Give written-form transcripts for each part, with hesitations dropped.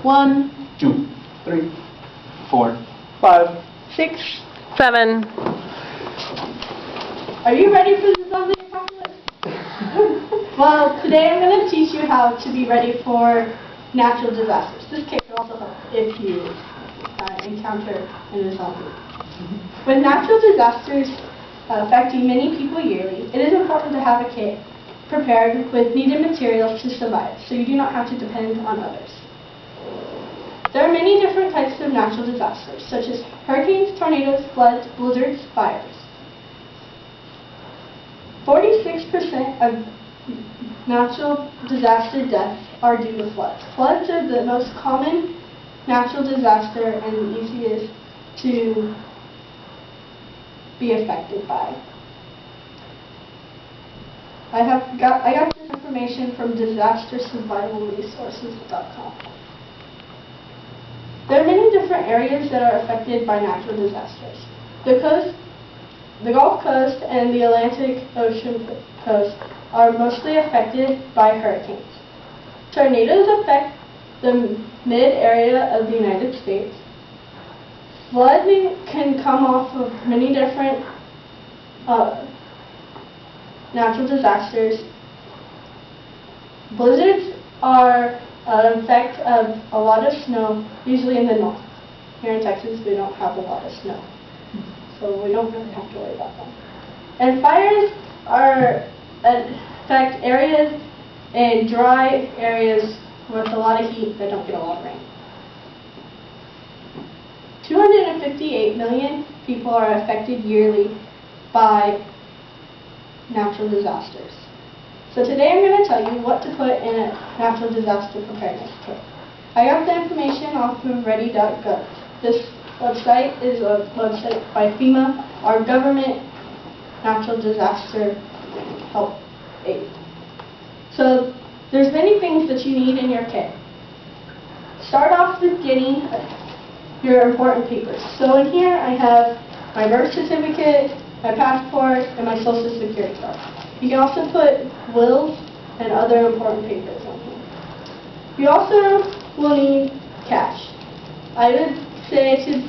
1, 2, 3, 4, 5, 6, 7. Are you ready for the zombie apocalypse? Well, today I'm going to teach you how to be ready for natural disasters. This kit can also help if you encounter a zombie. With natural disasters affecting many people yearly, it is important to have a kit prepared with needed materials to survive, so you do not have to depend on others. There are many different types of natural disasters, such as hurricanes, tornadoes, floods, blizzards, fires. 46% of natural disaster deaths are due to floods. Floods are the most common natural disaster and the easiest to be affected by. I got this information from disastersurvivalresources.com. There are many different areas that are affected by natural disasters. The Gulf Coast and the Atlantic Ocean coast are mostly affected by hurricanes. Tornadoes affect the mid-area of the United States. Flooding can come off of many different natural disasters. Blizzards are an effect of a lot of snow, usually in the north. Here in Texas, we don't have a lot of snow, so we don't really have to worry about them. And fires affect areas in dry areas with a lot of heat that don't get a lot of rain. 258 million people are affected yearly by natural disasters. So today I'm going to tell you what to put in a natural disaster preparedness kit. I got the information off of ready.gov. This website is a website by FEMA, our government natural disaster help aid. So there's many things that you need in your kit. Start off with getting your important papers. So in here I have my birth certificate, my passport, and my social security card. You can also put wills and other important papers on here. You also will need cash. I would say to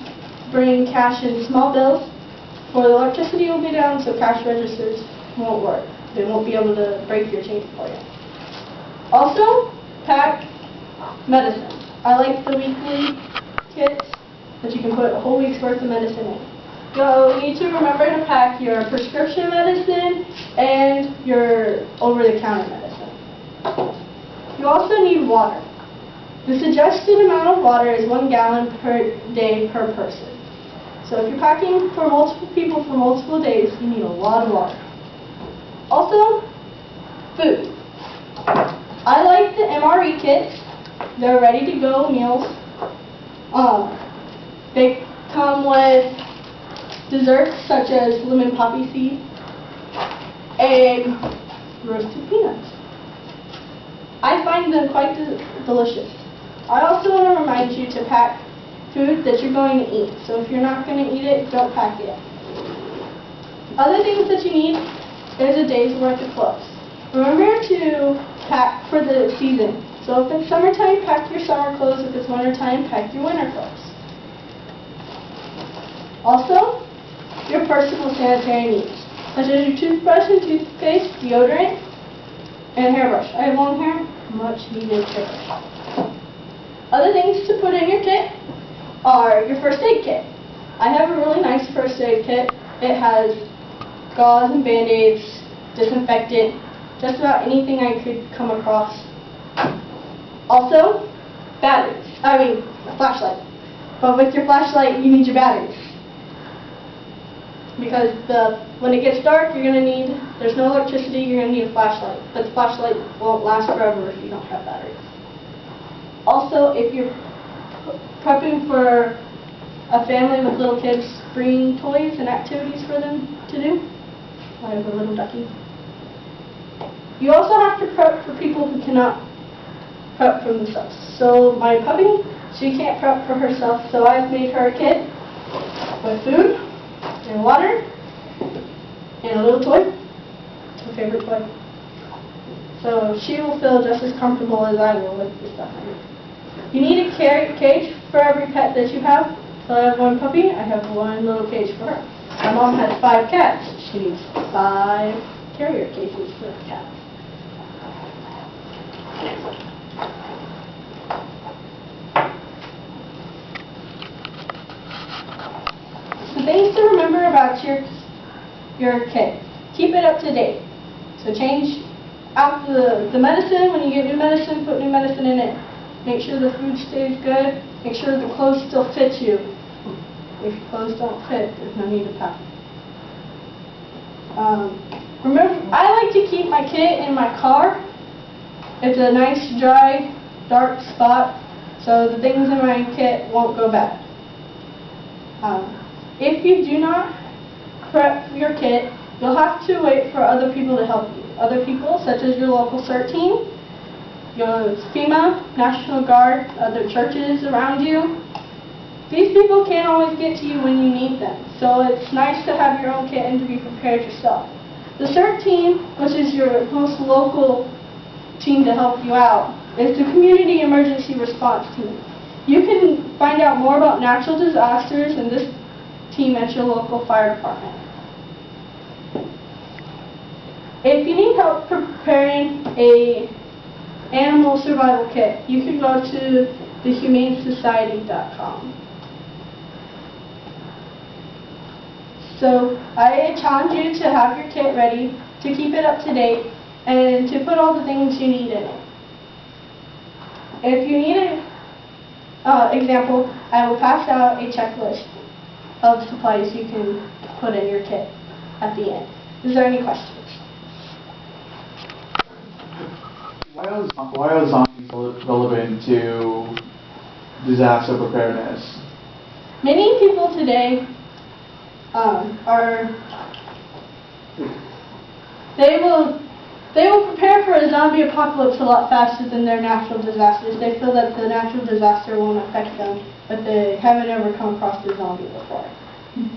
bring cash in small bills, for the electricity will be down, so cash registers won't work. They won't be able to break your change for you. Also, pack medicine. I like the weekly kits that you can put a whole week's worth of medicine in. You'll need to remember to pack your prescription medicine and your over-the-counter medicine. You also need water. The suggested amount of water is 1 gallon per day per person. So if you're packing for multiple people for multiple days, you need a lot of water. Also, food. I like the MRE kits. They're ready-to-go meals. They come with desserts such as lemon poppy seed and roasted peanuts. I find them quite delicious. I also want to remind you to pack food that you're going to eat. So if you're not going to eat it, don't pack it. Other things that you need is a day's worth of clothes. Remember to pack for the season. So if it's summertime, pack your summer clothes. If it's wintertime, pack your winter clothes. Also, your personal sanitary needs, such as your toothbrush and toothpaste, deodorant, and hairbrush. I have long hair, much needed hairbrush. Other things to put in your kit are your first aid kit. I have a really nice first aid kit. It has gauze and band-aids, disinfectant, just about anything I could come across. Also, batteries. A flashlight. But with your flashlight, you need your batteries. Because when it gets dark, there's no electricity, you're going to need a flashlight. But the flashlight won't last forever if you don't have batteries. Also, if you're prepping for a family with little kids, bring toys and activities for them to do. I have a little ducky. You also have to prep for people who cannot prep for themselves. So my puppy, she can't prep for herself, so I've made her a kit with food and water and a little toy. It's her favorite toy. So she will feel just as comfortable as I will with the stuff I do. You need a cage for every pet that you have. So I have one puppy, I have one little cage for her. My mom has 5 cats. She needs 5 carrier cages for the cats. The things to remember about your kit. Keep it up to date. So change out the medicine. When you get new medicine, put new medicine in it. Make sure the food stays good. Make sure the clothes still fit you. If your clothes don't fit, there's no need to pack. Remember, I like to keep my kit in my car. It's a nice, dry, dark spot, so the things in my kit won't go bad. If you do not prep your kit, you'll have to wait for other people to help you. Other people, such as your local CERT team, your FEMA, National Guard, other churches around you. These people can't always get to you when you need them, so it's nice to have your own kit and to be prepared yourself. The CERT team, which is your most local team to help you out, is the Community Emergency Response Team. You can find out more about natural disasters and this team at your local fire department. If you need help preparing a animal survival kit, you can go to thehumanesociety.com. So I challenge you to have your kit ready, to keep it up to date, and to put all the things you need in it. If you need an example, I will pass out a checklist of supplies you can put in your kit at the end. Is there any questions? Why are zombies relevant to disaster preparedness? Many people today they will prepare for a zombie apocalypse a lot faster than their natural disasters. They feel that the natural disaster won't affect them, but they haven't ever come across a zombie before.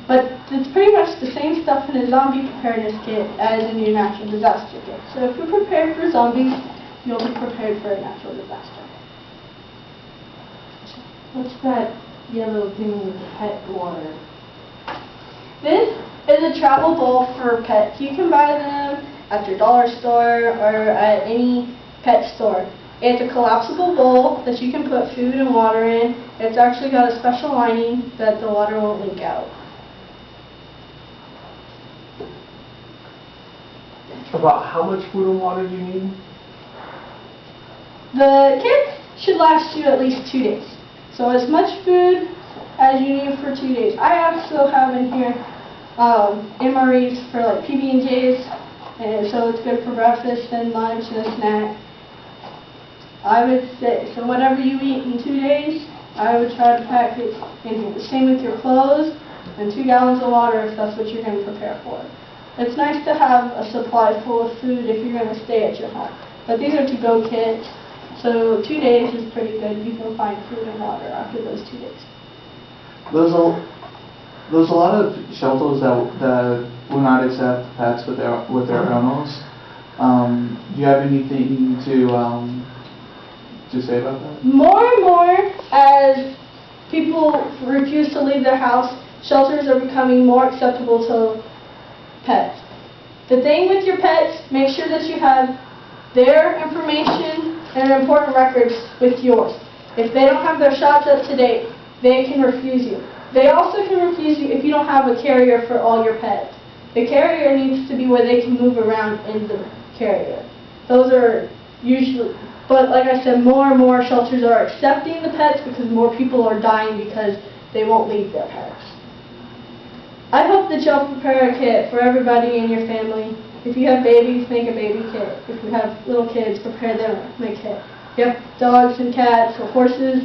But it's pretty much the same stuff in a zombie preparedness kit as in your natural disaster kit. So if you're prepared for zombies, you'll be prepared for a natural disaster. What's that yellow thing with the pet water? This is a travel bowl for pets. You can buy them at your dollar store or at any pet store. It's a collapsible bowl that you can put food and water in. It's actually got a special lining that the water won't leak out. About how much food and water do you need? The kit should last you at least 2 days. So as much food as you need for 2 days. I also have in here MREs for like PB&Js, and so it's good for breakfast and lunch and a snack. I would say, so whatever you eat in 2 days, I would try to pack it in here. The same with your clothes and 2 gallons of water if that's what you're going to prepare for. It's nice to have a supply full of food if you're going to stay at your home. But these are to-go kits, so 2 days is pretty good. You can find food and water after those 2 days. There's a lot of shelters that will not accept pets with their owners. Do you have anything to say about that? More and more, as people refuse to leave their house, shelters are becoming more acceptable to pets. The thing with your pets, make sure that you have their information and important records with yours. If they don't have their shots up to date, they can refuse you. They also can refuse you if you don't have a carrier for all your pets. The carrier needs to be where they can move around in the carrier. Those are usually, but like I said, more and more shelters are accepting the pets because more people are dying because they won't leave their pets. I hope that you'll prepare a kit for everybody in your family. If you have babies, make a baby kit. If you have little kids, prepare them a kit. If you have dogs and cats or horses,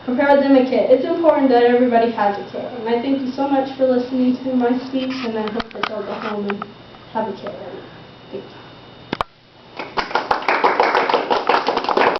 prepare them a kit. It's important that everybody has a kit. And I thank you so much for listening to my speech, and I hope that you'll go home and have a kit ready. Thank you.